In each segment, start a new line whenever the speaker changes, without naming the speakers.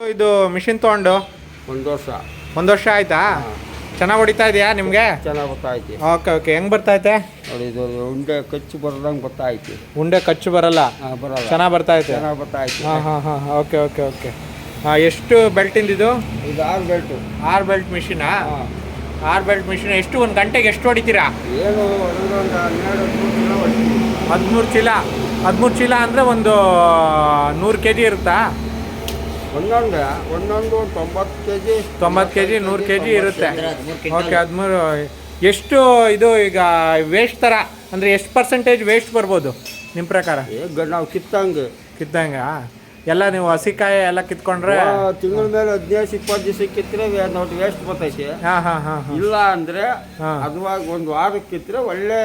ಇದು ಮಿಷಿನ್ ತೊಗೊಂಡು
ಒಂದು ವರ್ಷ
ಒಂದು ವರ್ಷ ಆಯ್ತಾ? ಚೆನ್ನಾಗಿ ಹೊಡಿತಾ ಇದೆಯಾ ನಿಮಗೆ?
ಚೆನ್ನಾಗಿ ಬರ್ತಾಯ್ತಿ.
Okay okay. ಹೆಂಗೆ ಬರ್ತೈತೆ?
ನೋಡಿ ಇದು ಉಂಡೆ ಕಚ್ಚು ಬರದಂಗೆ ಬರ್ತಾಯ್ತಿ.
ಉಂಡೆ ಕಚ್ಚು ಬರಲ್ಲ,
ಬರಲ್ಲ.
ಚೆನ್ನಾಗಿ ಬರ್ತೈತೆ.
ಚೆನ್ನಾಗಿ ಬರ್ತಾಯ್ತಿ.
ಹಾಂ ಹಾಂ ಹಾಂ. Okay okay okay. ಎಷ್ಟು ಬೆಲ್ಟಿಂದ ಇದು?
ಇದು 6 ಬೆಲ್ಟು.
6 ಬೆಲ್ಟ್ ಮಿಷಿನಾ? 6 belt machine. ಎಷ್ಟು ಒಂದು ಗಂಟೆಗೆ ಎಷ್ಟು ಹೊಡಿತೀರಾ?
ಏನು ಒಂದು
13 ಚೀಲ. 13 ಚೀಲ ಅಂದರೆ ಒಂದು 100 kg ಇರುತ್ತಾ?
ಒಂದೊಂದು 90 kg
90 kg 100 kg ಇರುತ್ತೆ. ಓಕೆ. 13 ಎಷ್ಟು ಇದು ಈಗ ವೇಸ್ಟ್ ಥರ ಅಂದರೆ ಎಷ್ಟು ಪರ್ಸೆಂಟೇಜ್ ವೇಸ್ಟ್ ಬರ್ಬೋದು ನಿಮ್ಮ ಪ್ರಕಾರ?
ಈಗ ನಾವು
ಕಿತ್ತಂಗ ಎಲ್ಲ ನೀವು ಹಸಿಕಾಯಿ ಎಲ್ಲ ಕಿತ್ಕೊಂಡ್ರೆ
ತಿಂಗಳ ಮೇಲೆ 15-20 ದಿವಸ ಕಿತ್ತರೆ ನೋಡಿ ವೇಸ್ಟ್ ಬರ್ತೈತಿ.
ಹಾಂ ಹಾಂ ಹಾಂ.
ಇಲ್ಲ ಅಂದರೆ ಅದುವಾಗ ಒಂದು ವಾರಕ್ಕೆ ಕಿತ್ತರೆ ಒಳ್ಳೆ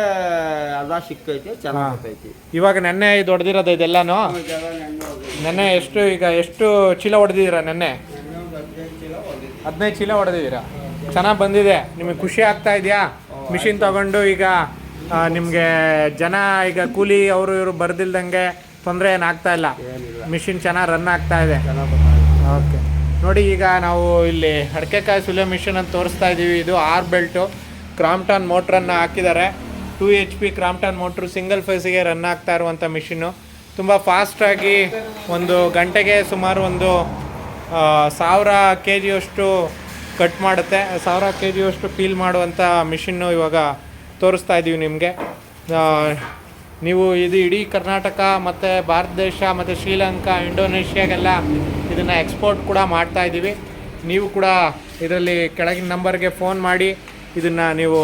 ಅದ ಸಿಕ್ಕೈತಿ, ಚೆನ್ನಾಗಿ ಬರ್ತೈತಿ.
ಇವಾಗ ನೆನ್ನೆ ಇದು ಹೊಡೆದಿರೋದು ಇದೆಲ್ಲನೂ? ನೆನ್ನೆ ಎಷ್ಟು ಚೀಲ ಹೊಡೆದಿದ್ದೀರಾ ನೆನ್ನೆ? 15 ಚೀಲ ಹೊಡೆದಿದ್ದೀರಾ. ಚೆನ್ನಾಗಿ ಬಂದಿದೆ. ನಿಮಗೆ ಖುಷಿ ಆಗ್ತಾ ಇದೆಯಾ ಮಿಷಿನ್ ತಗೊಂಡು? ಈಗ ನಿಮಗೆ ಜನ ಈಗ ಕೂಲಿ ಅವರು ಇವರು ಬರ್ದಿಲ್ದಂಗೆ ತೊಂದರೆ ಏನಾಗ್ತಾ ಇಲ್ಲ, ಮಿಷಿನ್ ಚೆನ್ನಾಗಿ ರನ್ ಆಗ್ತಾ ಇದೆ. ಓಕೆ. ನೋಡಿ ಈಗ ನಾವು ಇಲ್ಲಿ ಅಡಿಕೆಕಾಯಿ ಸುಲಿಯೋ ಮಿಷಿನ್ ಅಂತ ತೋರಿಸ್ತಾ ಇದ್ದೀವಿ. ಇದು 6 ಬೆಲ್ಟು ಕ್ರಾಂಪ್ಟನ್ ಮೋಟ್ರನ್ನು ಹಾಕಿದ್ದಾರೆ. 2 HP ಕ್ರಾಂಪ್ಟನ್ ಮೋಟ್ರು ಸಿಂಗಲ್ ಫೇಸಿಗೆ ರನ್ ಆಗ್ತಾ ಇರುವಂಥ ಮಿಷಿನ್ನು. ತುಂಬ ಫಾಸ್ಟಾಗಿ ಒಂದು ಗಂಟೆಗೆ ಸುಮಾರು ಒಂದು 1000 kg ಅಷ್ಟು ಕಟ್ ಮಾಡುತ್ತೆ. 1000 kg ಅಷ್ಟು ಫೀಲ್ ಮಾಡುವಂಥ ಮಿಷಿನ್ನು ಇವಾಗ ತೋರಿಸ್ತಾ ಇದ್ದೀವಿ ನಿಮಗೆ. ನೀವು ಇದು ಇಡೀ ಕರ್ನಾಟಕ ಮತ್ತು ಭಾರತ ದೇಶ ಮತ್ತು ಶ್ರೀಲಂಕಾ, ಇಂಡೋನೇಷ್ಯಾಗೆಲ್ಲ ಇದನ್ನು ಎಕ್ಸ್ಪೋರ್ಟ್ ಕೂಡ ಮಾಡ್ತಾ ಇದ್ದೀವಿ. ನೀವು ಕೂಡ ಇದರಲ್ಲಿ ಕೆಳಗಿನ ನಂಬರ್ಗೆ ಫೋನ್ ಮಾಡಿ ಇದನ್ನು ನೀವು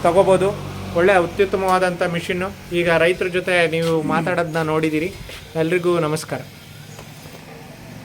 ತಗೋಬೋದು. ಒಳ್ಳೆಯ ಅತ್ಯುತ್ತಮವಾದಂಥ ಮಿಷಿನ್ನು. ಈಗ ರೈತರ ಜೊತೆ ನೀವು ಮಾತಾಡೋದನ್ನ ನೋಡಿದ್ದೀರಿ. ಎಲ್ರಿಗೂ ನಮಸ್ಕಾರ.